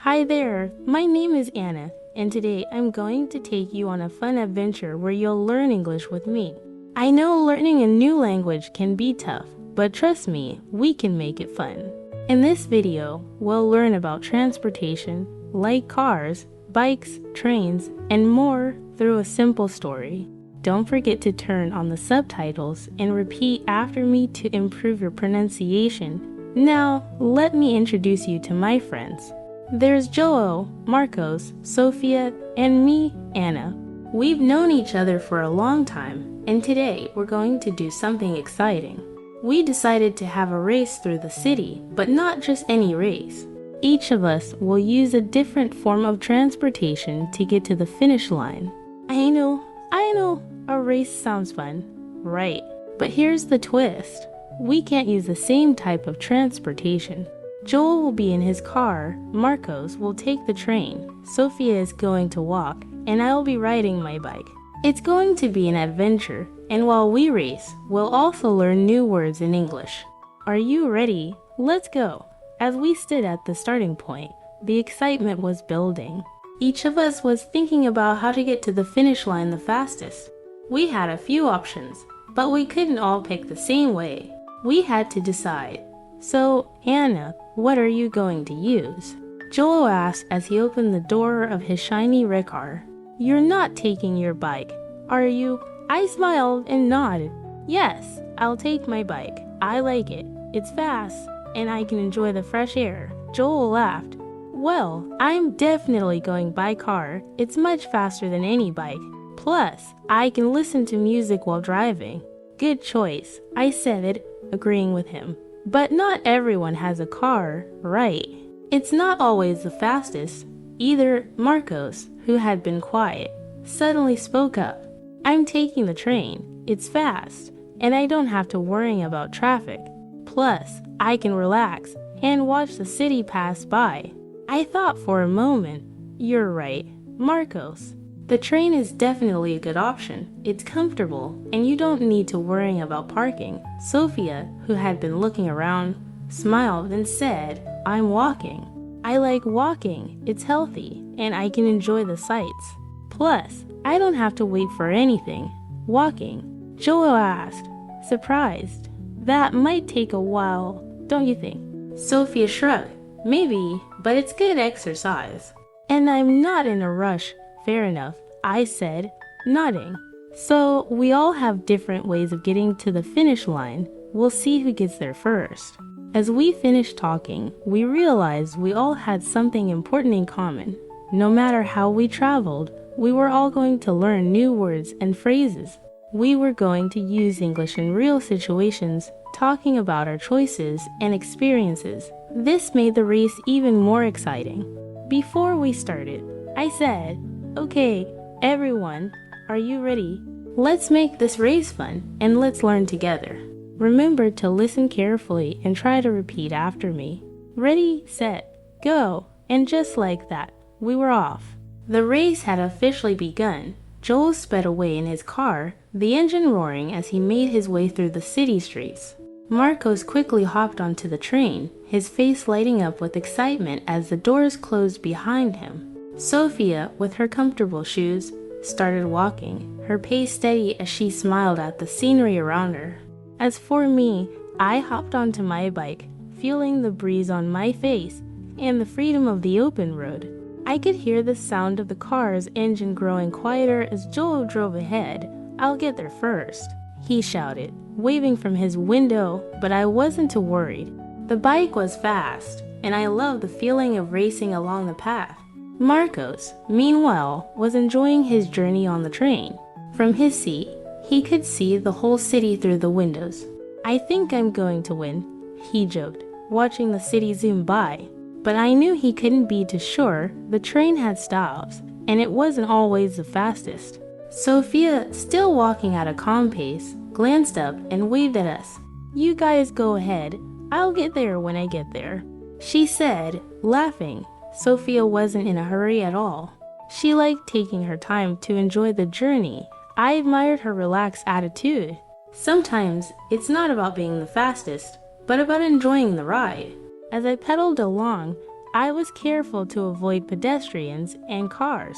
Hi there, my name is Anna, and today I'm going to take you on a fun adventure where you'll learn English with me. I know learning a new language can be tough, but trust me, we can make it fun. In this video, we'll learn about transportation, like cars, bikes, trains, and more through a simple story. Don't forget to turn on the subtitles and repeat after me to improve your pronunciation. Now, let me introduce you to my friends. There's Joel, Marcos, Sophia, and me, Anna. We've known each other for a long time, and today we're going to do something exciting. We decided to have a race through the city, but not just any race. Each of us will use a different form of transportation to get to the finish line. I know, a race sounds fun, right? But here's the twist. We can't use the same type of transportation. Joel will be in his car, Marcos will take the train, Sophia is going to walk, and I'll be riding my bike. It's going to be an adventure, and while we race, we'll also learn new words in English. Are you ready? Let's go! As we stood at the starting point, the excitement was building. Each of us was thinking about how to get to the finish line the fastest. We had a few options, but we couldn't all pick the same way. We had to decide. So, Anna, what are you going to use? Joel asked as he opened the door of his shiny red car. You're not taking your bike, are you? I smiled and nodded. Yes, I'll take my bike. I like it. It's fast, and I can enjoy the fresh air. Joel laughed. Well, I'm definitely going by car. It's much faster than any bike. Plus, I can listen to music while driving. Good choice, I said it, agreeing with him. But not everyone has a car, right? It's not always the fastest. Either Marcos, who had been quiet, suddenly spoke up. I'm taking the train. It's fast, and I don't have to worry about traffic. Plus, I can relax and watch the city pass by. I thought for a moment, you're right, Marcos. The train is definitely a good option. It's comfortable, and you don't need to worry about parking. Sophia, who had been looking around, smiled and said, I'm walking. I like walking. It's healthy, and I can enjoy the sights. Plus, I don't have to wait for anything. Walking. Joel asked, surprised. That might take a while, don't you think? Sophia shrugged. Maybe, but it's good exercise. And I'm not in a rush. Fair enough, I said, nodding. So we all have different ways of getting to the finish line. We'll see who gets there first. As we finished talking, we realized we all had something important in common. No matter how we traveled, we were all going to learn new words and phrases. We were going to use English in real situations, talking about our choices and experiences. This made the race even more exciting. Before we started, I said, okay, everyone, are you ready? Let's make this race fun, and let's learn together. Remember to listen carefully and try to repeat after me. Ready, set, go, and just like that, we were off. The race had officially begun. Joel sped away in his car, the engine roaring as he made his way through the city streets. Marcos quickly hopped onto the train, his face lighting up with excitement as the doors closed behind him. Sophia, with her comfortable shoes, started walking, her pace steady as she smiled at the scenery around her. As for me, I hopped onto my bike, feeling the breeze on my face and the freedom of the open road. I could hear the sound of the car's engine growing quieter as Joel drove ahead. I'll get there first, he shouted, waving from his window, but I wasn't too worried. The bike was fast, and I loved the feeling of racing along the path. Marcos, meanwhile, was enjoying his journey on the train. From his seat, he could see the whole city through the windows. I think I'm going to win, he joked, watching the city zoom by. But I knew he couldn't be too sure. The train had stops, and it wasn't always the fastest. Sophia, still walking at a calm pace, glanced up and waved at us. You guys go ahead. I'll get there when I get there, she said, laughing. Sophia wasn't in a hurry at all. She liked taking her time to enjoy the journey. I admired her relaxed attitude. Sometimes it's not about being the fastest, but about enjoying the ride. As I pedaled along, I was careful to avoid pedestrians and cars.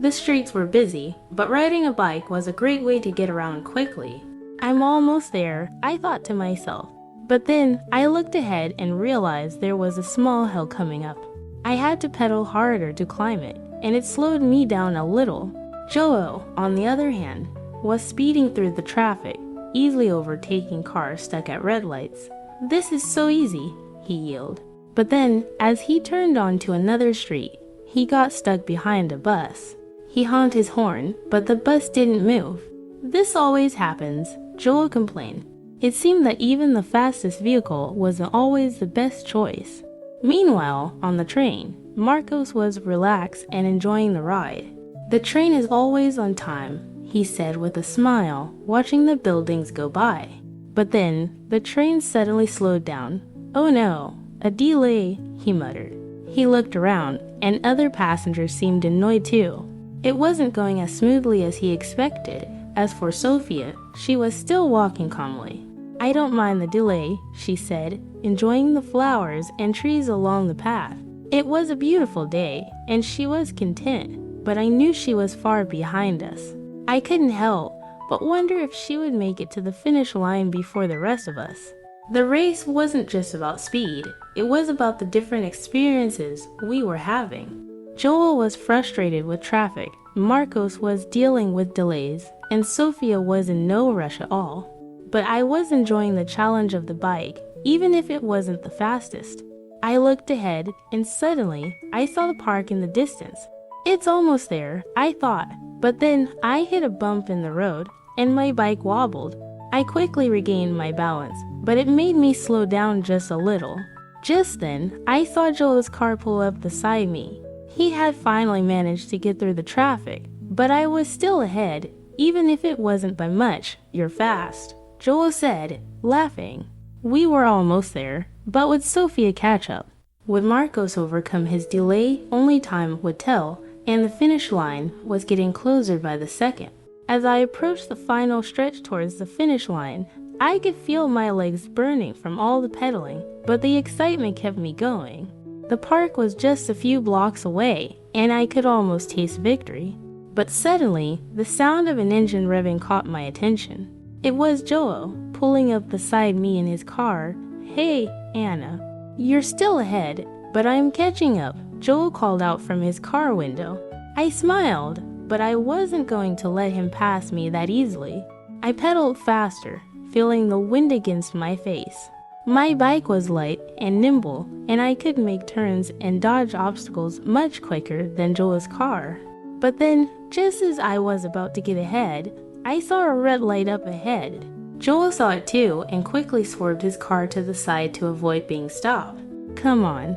The streets were busy, but riding a bike was a great way to get around quickly. I'm almost there, I thought to myself. But then I looked ahead and realized there was a small hill coming up. I had to pedal harder to climb it, and it slowed me down a little. Joel, on the other hand, was speeding through the traffic, easily overtaking cars stuck at red lights. "This is so easy," he yelled. But then, as he turned onto another street, he got stuck behind a bus. He honked his horn, but the bus didn't move. "This always happens," Joel complained. It seemed that even the fastest vehicle wasn't always the best choice. Meanwhile, on the train, Marcos was relaxed and enjoying the ride. "The train is always on time," he said with a smile, watching the buildings go by. But then, the train suddenly slowed down. "Oh no, a delay," he muttered. He looked around, and other passengers seemed annoyed too. It wasn't going as smoothly as he expected. As for Sophia, she was still walking calmly. "I don't mind the delay," she said, enjoying the flowers and trees along the path. It was a beautiful day, and she was content, but I knew she was far behind us. I couldn't help but wonder if she would make it to the finish line before the rest of us. The race wasn't just about speed, it was about the different experiences we were having. Joel was frustrated with traffic, Marcos was dealing with delays, and Sophia was in no rush at all. But I was enjoying the challenge of the bike, even if it wasn't the fastest. I looked ahead, and suddenly, I saw the park in the distance. "It's almost there," I thought, but then I hit a bump in the road, and my bike wobbled. I quickly regained my balance, but it made me slow down just a little. Just then, I saw Joel's car pull up beside me. He had finally managed to get through the traffic, but I was still ahead, even if it wasn't by much. "You're fast," Joel said, laughing. We were almost there, but would Sophia catch up? Would Marcos overcome his delay? Only time would tell, and the finish line was getting closer by the second. As I approached the final stretch towards the finish line, I could feel my legs burning from all the pedaling, but the excitement kept me going. The park was just a few blocks away, and I could almost taste victory. But suddenly, the sound of an engine revving caught my attention. It was Joel, pulling up beside me in his car. "Hey, Anna, you're still ahead, but I'm catching up," Joel called out from his car window. I smiled, but I wasn't going to let him pass me that easily. I pedaled faster, feeling the wind against my face. My bike was light and nimble, and I could make turns and dodge obstacles much quicker than Joel's car. But then, just as I was about to get ahead, I saw a red light up ahead. Joel saw it too and quickly swerved his car to the side to avoid being stopped. Come on,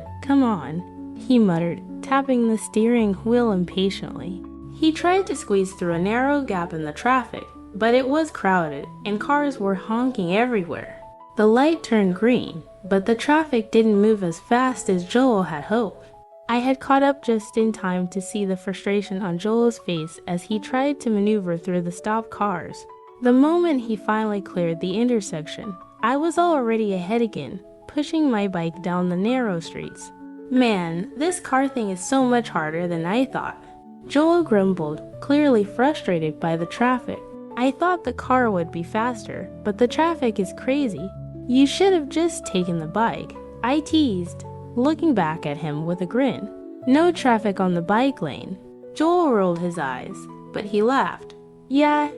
he muttered, tapping the steering wheel impatiently. He tried to squeeze through a narrow gap in the traffic, but it was crowded and cars were honking everywhere. The light turned green, but the traffic didn't move as fast as Joel had hoped. I had caught up just in time to see the frustration on Joel's face as he tried to maneuver through the stopped cars. The moment he finally cleared the intersection, I was already ahead again, pushing my bike down the narrow streets. "Man, this car thing is so much harder than I thought," Joel grumbled, clearly frustrated by the traffic. "I thought the car would be faster, but the traffic is crazy. You should have just taken the bike," I teased, looking back at him with a grin. "No traffic on the bike lane." Joel rolled his eyes, but he laughed. Yeah,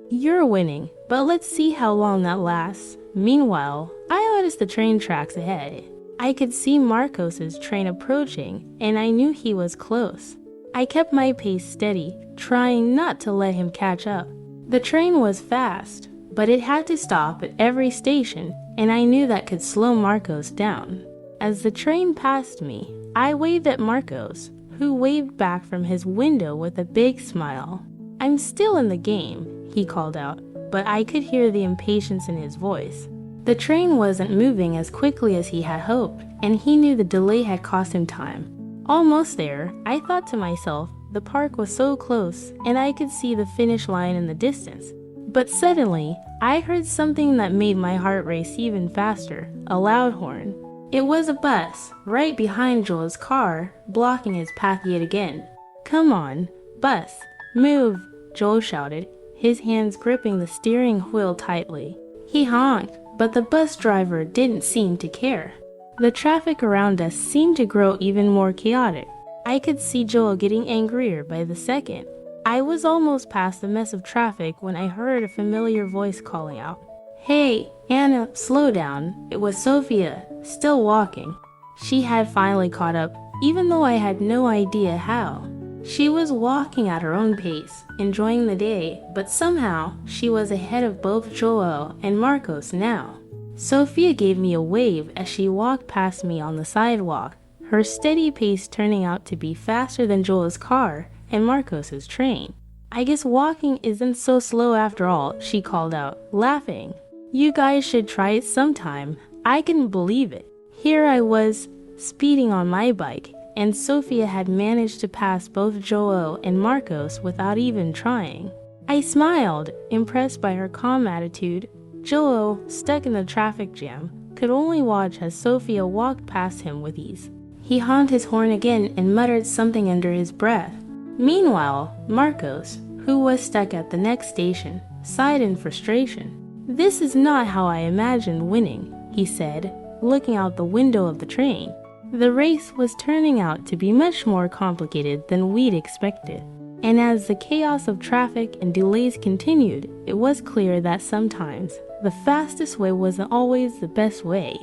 you're winning, but let's see how long that lasts." Meanwhile, I noticed the train tracks ahead. I could see Marcos's train approaching, and I knew he was close. I kept my pace steady, trying not to let him catch up. The train was fast, but it had to stop at every station, and I knew that could slow Marcos down. As the train passed me, I waved at Marcos, who waved back from his window with a big smile. "I'm still in the game," he called out, but I could hear the impatience in his voice. The train wasn't moving as quickly as he had hoped, and he knew the delay had cost him time. Almost there, I thought to myself, the park was so close, and I could see the finish line in the distance. But suddenly, I heard something that made my heart race even faster, a loud horn. It was a bus, right behind Joel's car, blocking his path yet again. "Come on, bus, move," Joel shouted, his hands gripping the steering wheel tightly. He honked, but the bus driver didn't seem to care. The traffic around us seemed to grow even more chaotic. I could see Joel getting angrier by the second. I was almost past the mess of traffic when I heard a familiar voice calling out, "Hey, Anna, slow down." It was Sophia, still walking. She had finally caught up, even though I had no idea how. She was walking at her own pace, enjoying the day, but somehow she was ahead of both Joel and Marcos now. Sophia gave me a wave as she walked past me on the sidewalk, her steady pace turning out to be faster than Joel's car and Marcos's train. "I guess walking isn't so slow after all," she called out, laughing. "You guys should try it sometime." I couldn't believe it. Here I was, speeding on my bike, and Sophia had managed to pass both Joel and Marcos without even trying. I smiled, impressed by her calm attitude. Joel, stuck in the traffic jam, could only watch as Sophia walked past him with ease. He honked his horn again and muttered something under his breath. Meanwhile, Marcos, who was stuck at the next station, sighed in frustration. "This is not how I imagined winning," he said, looking out the window of the train. The race was turning out to be much more complicated than we'd expected. And as the chaos of traffic and delays continued, it was clear that sometimes the fastest way wasn't always the best way.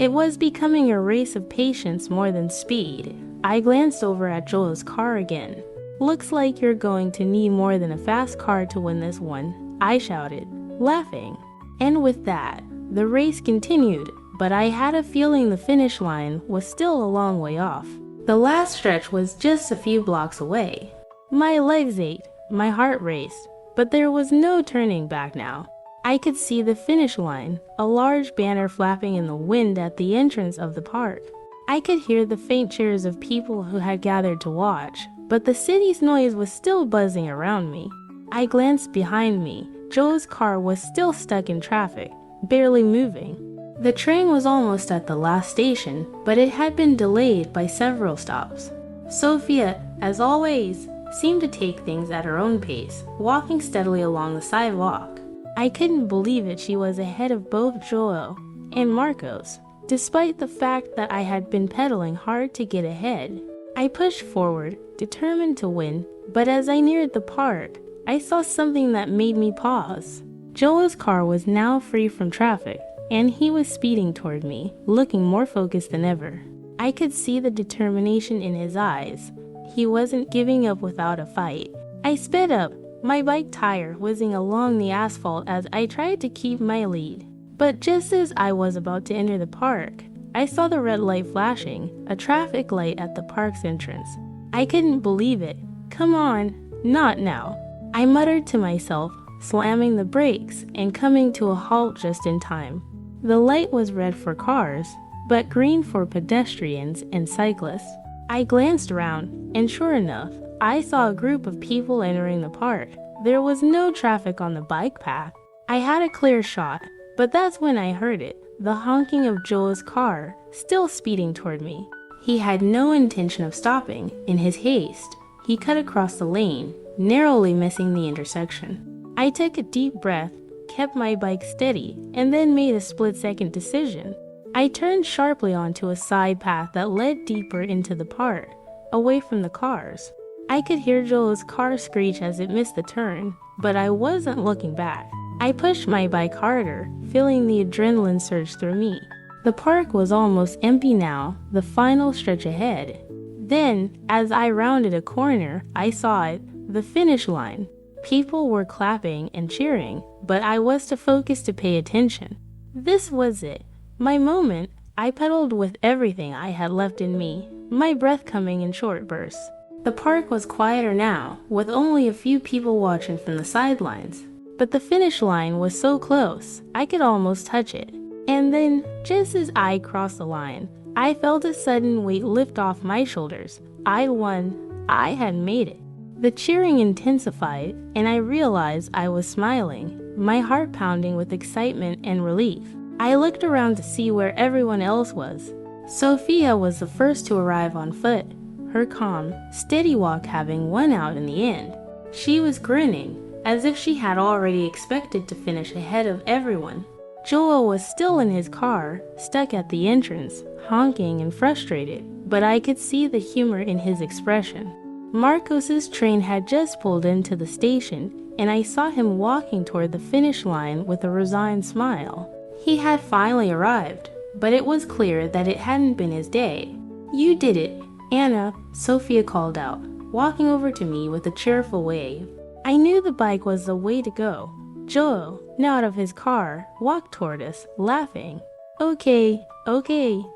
It was becoming a race of patience more than speed. I glanced over at Joel's car again. "Looks like you're going to need more than a fast car to win this one," I shouted, laughing. And with that, the race continued, but I had a feeling the finish line was still a long way off. The last stretch was just a few blocks away. My legs ached, my heart raced, but there was no turning back now. I could see the finish line, a large banner flapping in the wind at the entrance of the park. I could hear the faint cheers of people who had gathered to watch, but the city's noise was still buzzing around me. I glanced behind me. Joel's car was still stuck in traffic, barely moving. The train was almost at the last station, but it had been delayed by several stops. Sophia, as always, seemed to take things at her own pace, walking steadily along the sidewalk. I couldn't believe it, she was ahead of both Joel and Marcos, despite the fact that I had been pedaling hard to get ahead. I pushed forward, determined to win, but as I neared the park, I saw something that made me pause. Joel's car was now free from traffic, and he was speeding toward me, looking more focused than ever. I could see the determination in his eyes. He wasn't giving up without a fight. I sped up, my bike tire whizzing along the asphalt as I tried to keep my lead. But just as I was about to enter the park, I saw the red light flashing, a traffic light at the park's entrance. I couldn't believe it. "Come on, not now," I muttered to myself, slamming the brakes and coming to a halt just in time. The light was red for cars, but green for pedestrians and cyclists. I glanced around, and sure enough, I saw a group of people entering the park. There was no traffic on the bike path. I had a clear shot, but that's when I heard it, the honking of Joel's car, still speeding toward me. He had no intention of stopping. In his haste, he cut across the lane, narrowly missing the intersection. I took a deep breath, kept my bike steady, and then made a split-second decision. I turned sharply onto a side path that led deeper into the park, away from the cars. I could hear Joel's car screech as it missed the turn, but I wasn't looking back. I pushed my bike harder, feeling the adrenaline surge through me. The park was almost empty now, the final stretch ahead. Then, as I rounded a corner, I saw it, the finish line. People were clapping and cheering, but I was too focused to pay attention. This was it, my moment. I pedaled with everything I had left in me, my breath coming in short bursts. The park was quieter now, with only a few people watching from the sidelines. But the finish line was so close, I could almost touch it. And then, just as I crossed the line, I felt a sudden weight lift off my shoulders. I'd won. I had made it. The cheering intensified, and I realized I was smiling, my heart pounding with excitement and relief. I looked around to see where everyone else was. Sophia was the first to arrive on foot, her calm, steady walk having won out in the end. She was grinning, as if she had already expected to finish ahead of everyone. Joel was still in his car, stuck at the entrance, honking and frustrated, but I could see the humor in his expression. Marcos's train had just pulled into the station, and I saw him walking toward the finish line with a resigned smile. He had finally arrived, but it was clear that it hadn't been his day. "You did it, Anna," Sophia called out, walking over to me with a cheerful wave. I knew the bike was the way to go. Joel, now out of his car, walked toward us, laughing. Okay,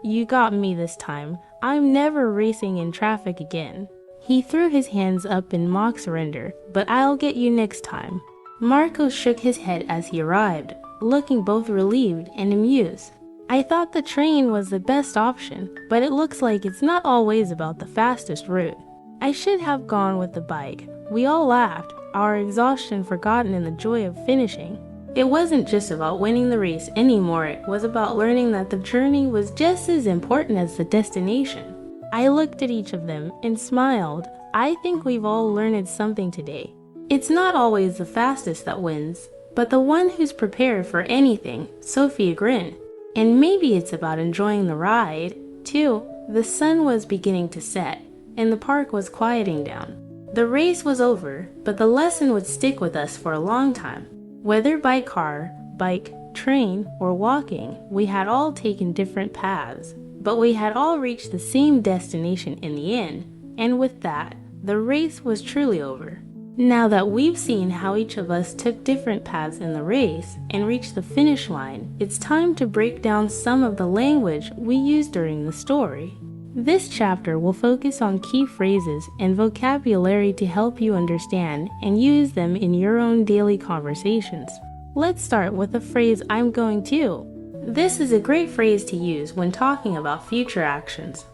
you got me this time. I'm never racing in traffic again." He threw his hands up in mock surrender, "But I'll get you next time." Marcos shook his head as he arrived, looking both relieved and amused. I thought the train was the best option, but it looks like it's not always about the fastest route. I should have gone with the bike. We all laughed, our exhaustion forgotten in the joy of finishing. It wasn't just about winning the race anymore, it was about learning that the journey was just as important as the destination. I looked at each of them and smiled. I think we've all learned something today. It's not always the fastest that wins, but the one who's prepared for anything. Sophia grinned. And maybe it's about enjoying the ride, too. The sun was beginning to set, and the park was quieting down. The race was over, but the lesson would stick with us for a long time. Whether by car, bike, train, or walking, we had all taken different paths, but we had all reached the same destination in the end, and with that, the race was truly over. Now that we've seen how each of us took different paths in the race and reached the finish line, it's time to break down some of the language we used during the story. This chapter will focus on key phrases and vocabulary to help you understand and use them in your own daily conversations. Let's start with the phrase "I'm going to." This is a great phrase to use when talking about future actions.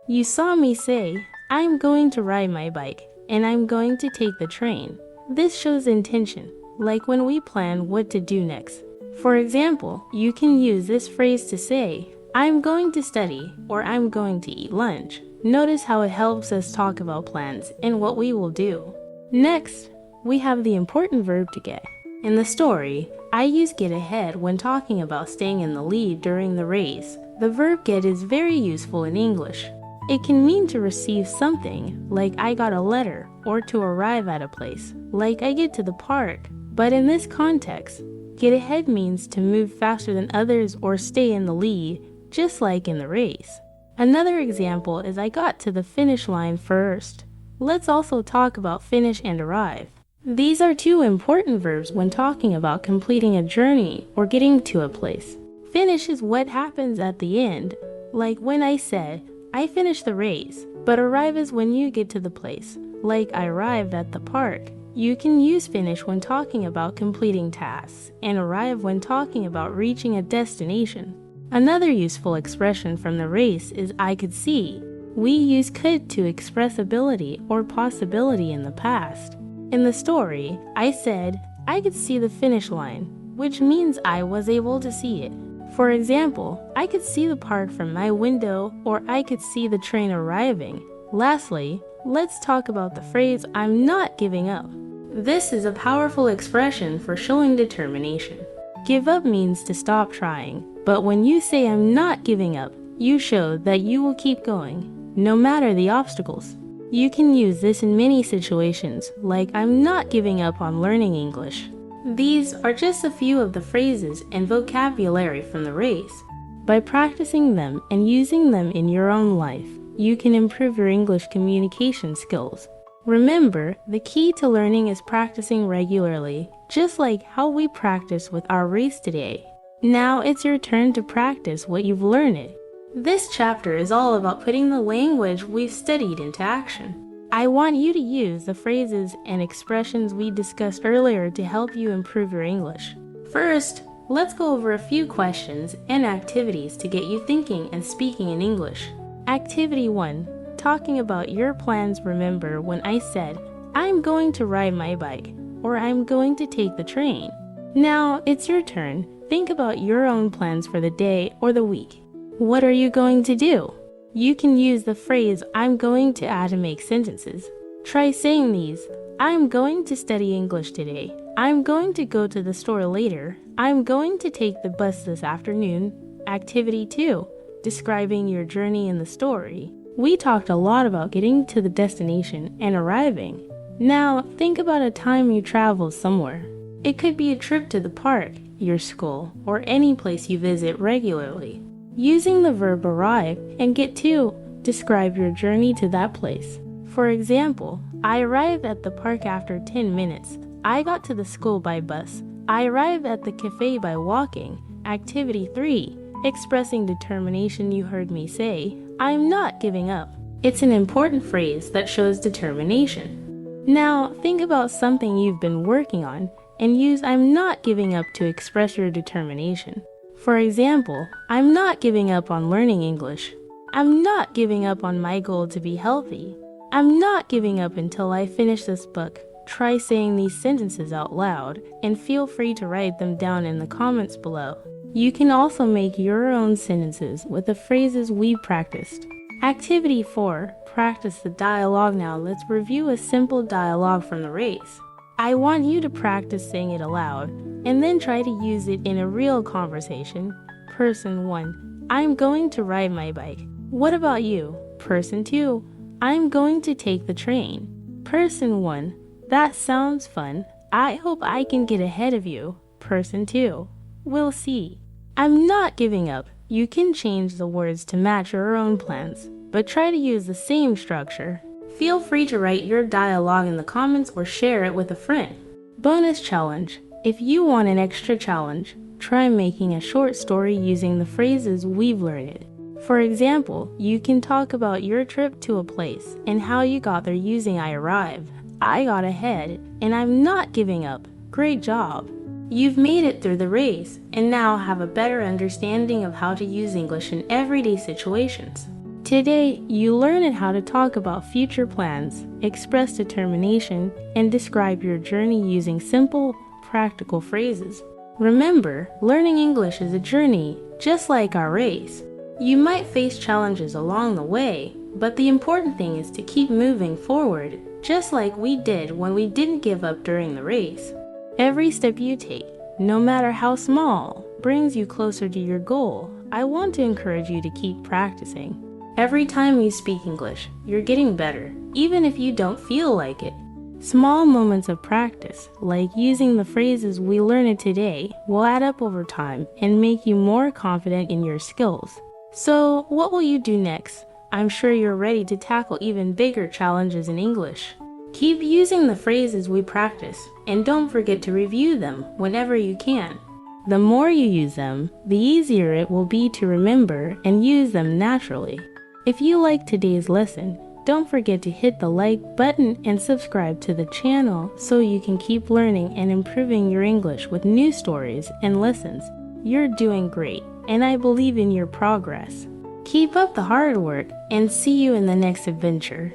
You saw me say, "I'm going to ride my bike," and "I'm going to take the train." This shows intention, like when we plan what to do next. For example, you can use this phrase to say, "I'm going to study," or "I'm going to eat lunch." Notice how it helps us talk about plans and what we will do. Next, we have the important verb to get. In the story, I use get ahead when talking about staying in the lead during the race. The verb get is very useful in English. It can mean to receive something, like I got a letter, or to arrive at a place, like I get to the park. But in this context, get ahead means to move faster than others or stay in the lead, just like in the race. Another example is I got to the finish line first. Let's also talk about finish and arrive. These are two important verbs when talking about completing a journey or getting to a place. Finish is what happens at the end, like when I said, I finished the race, but arrive is when you get to the place, like I arrived at the park. You can use finish when talking about completing tasks, and arrive when talking about reaching a destination. Another useful expression from the race is I could see. We use could to express ability or possibility in the past. In the story, I said, I could see the finish line, which means I was able to see it. For example, I could see the park from my window, or I could see the train arriving. Lastly, let's talk about the phrase I'm not giving up. This is a powerful expression for showing determination. Give up means to stop trying, but when you say I'm not giving up, you show that you will keep going, no matter the obstacles. You can use this in many situations, like I'm not giving up on learning English. These are just a few of the phrases and vocabulary from the race. By practicing them and using them in your own life, you can improve your English communication skills. Remember, the key to learning is practicing regularly, just like how we practice with our race today. Now it's your turn to practice what you've learned. This chapter is all about putting the language we've studied into action. I want you to use the phrases and expressions we discussed earlier to help you improve your English. First, let's go over a few questions and activities to get you thinking and speaking in English. Activity 1. Talking about your plans. Remember when I said, I'm going to ride my bike, or I'm going to take the train. Now it's your turn. Think about your own plans for the day or the week. What are you going to do? You can use the phrase I'm going to make sentences. Try saying these. I'm going to study English today. I'm going to go to the store later. I'm going to take the bus this afternoon. Activity 2. Describing your journey in the story. We talked a lot about getting to the destination and arriving. Now, think about a time you traveled somewhere. It could be a trip to the park, your school, or any place you visit regularly. Using the verb arrive and get to, describe your journey to that place. For example, I arrived at the park after 10 minutes. I got to the school by bus. I arrived at the cafe by walking. Activity 3. Expressing determination. You heard me say, I'm not giving up. It's an important phrase that shows determination. Now, think about something you've been working on and use I'm not giving up to express your determination. For example, I'm not giving up on learning English. I'm not giving up on my goal to be healthy. I'm not giving up until I finish this book. Try saying these sentences out loud and feel free to write them down in the comments below. You can also make your own sentences with the phrases we practiced. Activity 4. Practice the dialogue. Now let's review a simple dialogue from the race. I want you to practice saying it aloud and then try to use it in a real conversation. Person 1. I'm going to ride my bike. What about you? Person 2. I'm going to take the train. Person 1. That sounds fun. I hope I can get ahead of you. Person 2. We'll see. I'm not giving up. You can change the words to match your own plans, but try to use the same structure. Feel free to write your dialogue in the comments or share it with a friend. Bonus challenge. If you want an extra challenge, try making a short story using the phrases we've learned. For example, you can talk about your trip to a place and how you got there using I arrived, I got ahead, and I'm not giving up. Great job! You've made it through the race and now have a better understanding of how to use English in everyday situations. Today, you learned how to talk about future plans, express determination, and describe your journey using simple, practical phrases. Remember, learning English is a journey, just like our race. You might face challenges along the way, but the important thing is to keep moving forward, just like we did when we didn't give up during the race. Every step you take, no matter how small, brings you closer to your goal. I want to encourage you to keep practicing. Every time you speak English, you're getting better, even if you don't feel like it. Small moments of practice, like using the phrases we learned today, will add up over time and make you more confident in your skills. So, what will you do next? I'm sure you're ready to tackle even bigger challenges in English. Keep using the phrases we practice, and don't forget to review them whenever you can. The more you use them, the easier it will be to remember and use them naturally. If you liked today's lesson, don't forget to hit the like button and subscribe to the channel so you can keep learning and improving your English with new stories and lessons. You're doing great, and I believe in your progress. Keep up the hard work, and see you in the next adventure.